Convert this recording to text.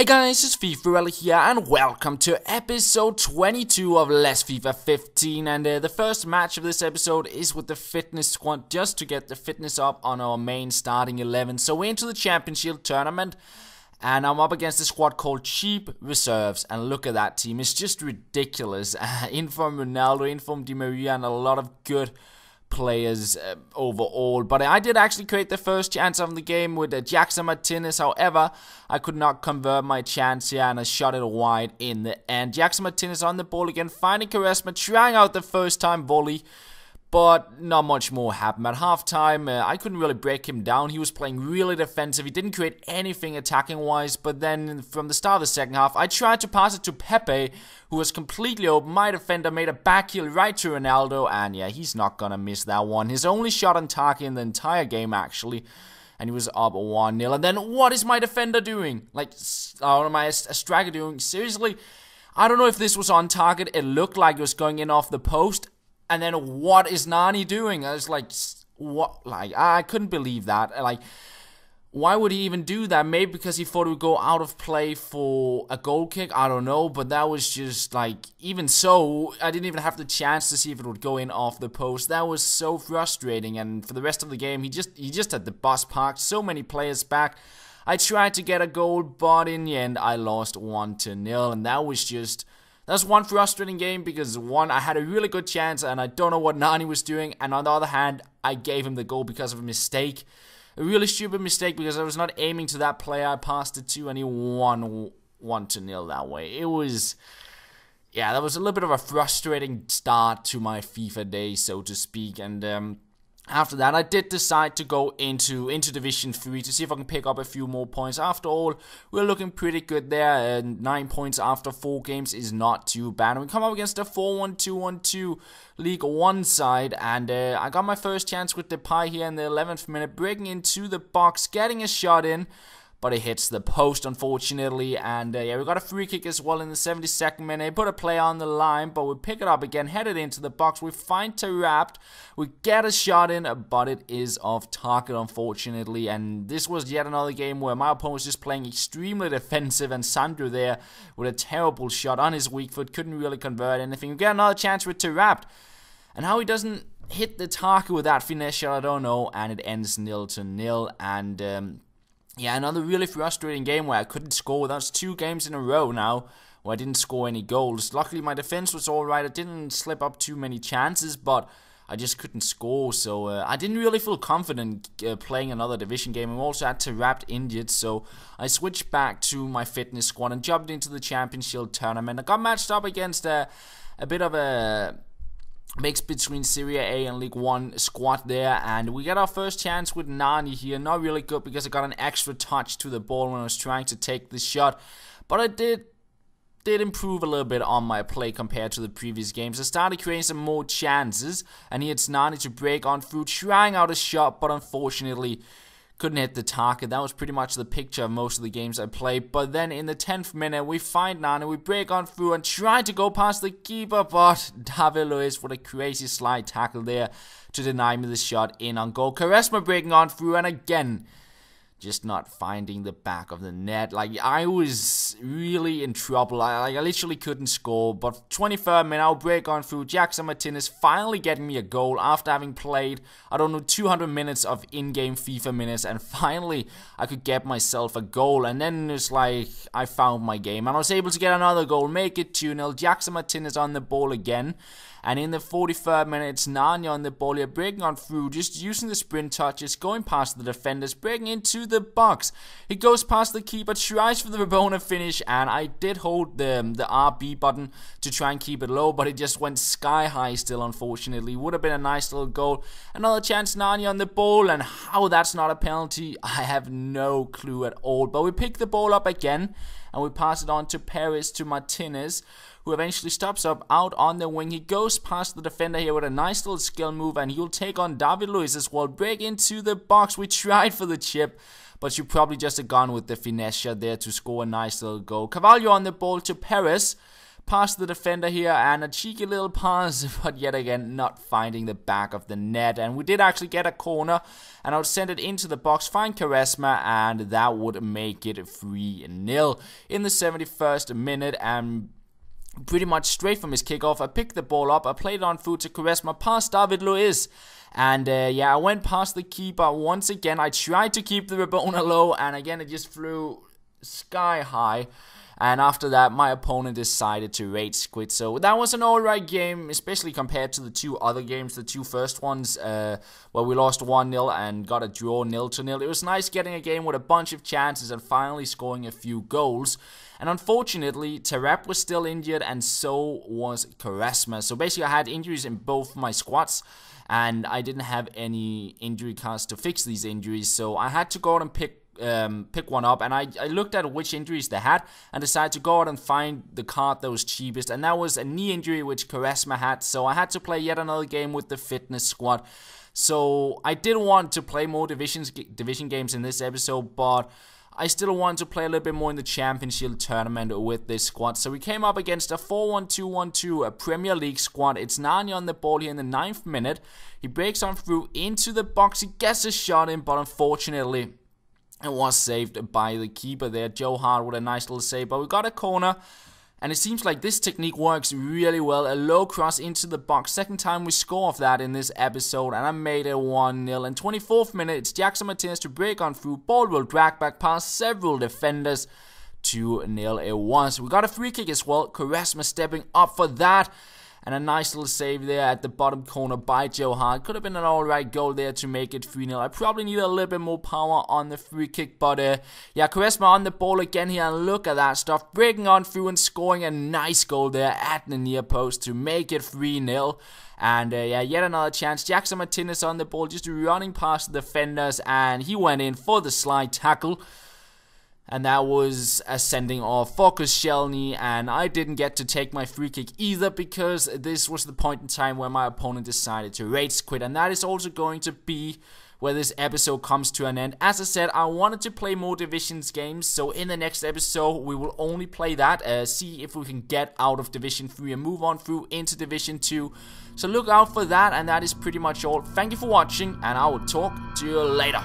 Hey guys, it's FifaRalle here and welcome to episode 22 of Let's FIFA 15, and the first match of this episode is with the fitness squad just to get the fitness up on our main starting 11. So we're into the championship tournament and I'm up against a squad called Cheap Reserves, and look at that team, it's just ridiculous. In from Ronaldo, in from Di Maria, and a lot of good players overall. But I did actually create the first chance of the game with Jackson Martinez. However, I could not convert my chance here and I shot it wide in the end. Jackson Martinez on the ball again, finding charisma, trying out the first time volley, but not much more happened. At halftime, I couldn't really break him down. He was playing really defensive. He didn't create anything attacking wise, but then from the start of the second half, I tried to pass it to Pepe, who was completely open. My defender made a back heel right to Ronaldo, and yeah, he's not gonna miss that one. His only shot on target in the entire game, actually, and he was up 1-0. And then what is my defender doing? Like, what am I, a striker doing? Seriously, I don't know if this was on target. It looked like it was going in off the post. And then what is Nani doing? I was like, what? Like, I couldn't believe that. Like, why would he even do that? Maybe because he thought it would go out of play for a goal kick. I don't know. But that was just like, even so, I didn't even have the chance to see if it would go in off the post. That was so frustrating. And for the rest of the game, he just had the bus parked. So many players back. I tried to get a goal, but in the end, I lost 1-0. And that was just... That's one frustrating game because, one, I had a really good chance and I don't know what Nani was doing, and on the other hand, I gave him the goal because of a mistake. A really stupid mistake because I was not aiming to that player I passed it to, and he won 1-0 that way. It was... yeah, that was a little bit of a frustrating start to my FIFA day, so to speak, and after that, I did decide to go into Division 3 to see if I can pick up a few more points. After all, we're looking pretty good there. 9 points after 4 games is not too bad. And we come up against a 4-1-2-1-2 League 1 side. And I got my first chance with Depay here in the 11th minute, breaking into the box, getting a shot in. But it hits the post, unfortunately, and yeah, we got a free kick as well in the 72nd minute. Put a player on the line, but we pick it up again, headed into the box. We find Terrapt, we get a shot in, but it is off target, unfortunately. And this was yet another game where my opponent was just playing extremely defensive, and Sandro there with a terrible shot on his weak foot, couldn't really convert anything. We get another chance with Terrapt, and how he doesn't hit the target with that finesse shot, I don't know, and it ends 0-0, and yeah, another really frustrating game where I couldn't score. That's 2 games in a row now where I didn't score any goals. Luckily, my defense was alright. I didn't slip up too many chances, but I just couldn't score. So I didn't really feel confident playing another division game. I also had Terrapt injured, so I switched back to my fitness squad and jumped into the championship tournament. I got matched up against a bit of a mix between Serie A and League 1 squad there, and we get our first chance with Nani here. Not really good because I got an extra touch to the ball when I was trying to take the shot, but I did improve a little bit on my play compared to the previous games. I started creating some more chances, and he hits Nani to break on through, trying out a shot, but unfortunately couldn't hit the target. That was pretty much the picture of most of the games I played. But then in the 10th minute, we find Nani, we break on through and try to go past the keeper, but David Luiz with a crazy slide tackle there to deny me the shot in on goal. Charisma breaking on through, and again, just not finding the back of the net. Like, I was really in trouble. I literally couldn't score. But 23rd minute, I'll break on through. Jackson Martinez finally getting me a goal after having played, I don't know, 200 minutes of in-game FIFA minutes. And finally, I could get myself a goal. And then it's like, I found my game. And I was able to get another goal, make it 2-0. Jackson Martinez on the ball again. And in the 43rd minute, it's Nani on the ball here, breaking on through, just using the sprint touches, going past the defenders, breaking into the box. He goes past the keeper, tries for the Rabona finish, and I did hold the RB button to try and keep it low, but it just went sky high still, unfortunately. Would have been a nice little goal. Another chance, Nani on the ball, and how that's not a penalty, I have no clue at all. But we pick the ball up again, and we pass it on to Paris, to Martinez, who eventually stops up out on the wing. He goes past the defender here with a nice little skill move, and he'll take on David Luiz as well. Break into the box. We tried for the chip, but you probably just have gone with the finesse shot there to score a nice little goal. Carvalho on the ball to Paris. past the defender here, and a cheeky little pass, but yet again not finding the back of the net. And we did actually get a corner, and I would send it into the box, find Charisma, and that would make it 3-0 in the 71st minute. And pretty much straight from his kickoff, I picked the ball up, I played it on through to Charisma, past David Luiz. And yeah, I went past the keeper once again. I tried to keep the Rabona low, and again it just flew sky high. And after that, my opponent decided to rage quit. So that was an alright game, especially compared to the two other games, the two first ones, where we lost 1-0 and got a draw 0-0. It was nice getting a game with a bunch of chances and finally scoring a few goals. And unfortunately, Tarap was still injured, and so was Charisma. So basically, I had injuries in both my squads, and I didn't have any injury cards to fix these injuries. So I had to go out and pick one up, and I looked at which injuries they had and decided to go out and find the card that was cheapest, and that was a knee injury which Charisma had. So I had to play yet another game with the fitness squad. So I did want to play more division games in this episode, but I still want to play a little bit more in the championship tournament with this squad. So we came up against a 4-1-2-1-2, a Premier League squad. It's Nani on the ball here in the 9th minute. He breaks on through into the box. He gets a shot in, but unfortunately it was saved by the keeper there. Joe Hart with a nice little save, but we got a corner. And it seems like this technique works really well. A low cross into the box. Second time we score off that in this episode. And I made it 1-0. In 24th minute, it's Jackson Martinez to break on through. Ball will drag back past several defenders. 2-0 it was. We got a free kick as well. Charisma stepping up for that. And a nice little save there at the bottom corner by Joe Hart. Could have been an alright goal there to make it 3-0. I probably need a little bit more power on the free kick. But yeah, Charisma on the ball again here. And look at that stuff. Breaking on through and scoring a nice goal there at the near post to make it 3-0. And yeah, yet another chance. Jackson Martinez on the ball, just running past the defenders. And he went in for the slide tackle. And that was a sending off for Koscielny, and I didn't get to take my free kick either because this was the point in time where my opponent decided to rage quit, and that is also going to be where this episode comes to an end. As I said, I wanted to play more Divisions games, so in the next episode we will only play that, see if we can get out of Division 3 and move on through into Division 2. So look out for that, and that is pretty much all. Thank you for watching, and I will talk to you later.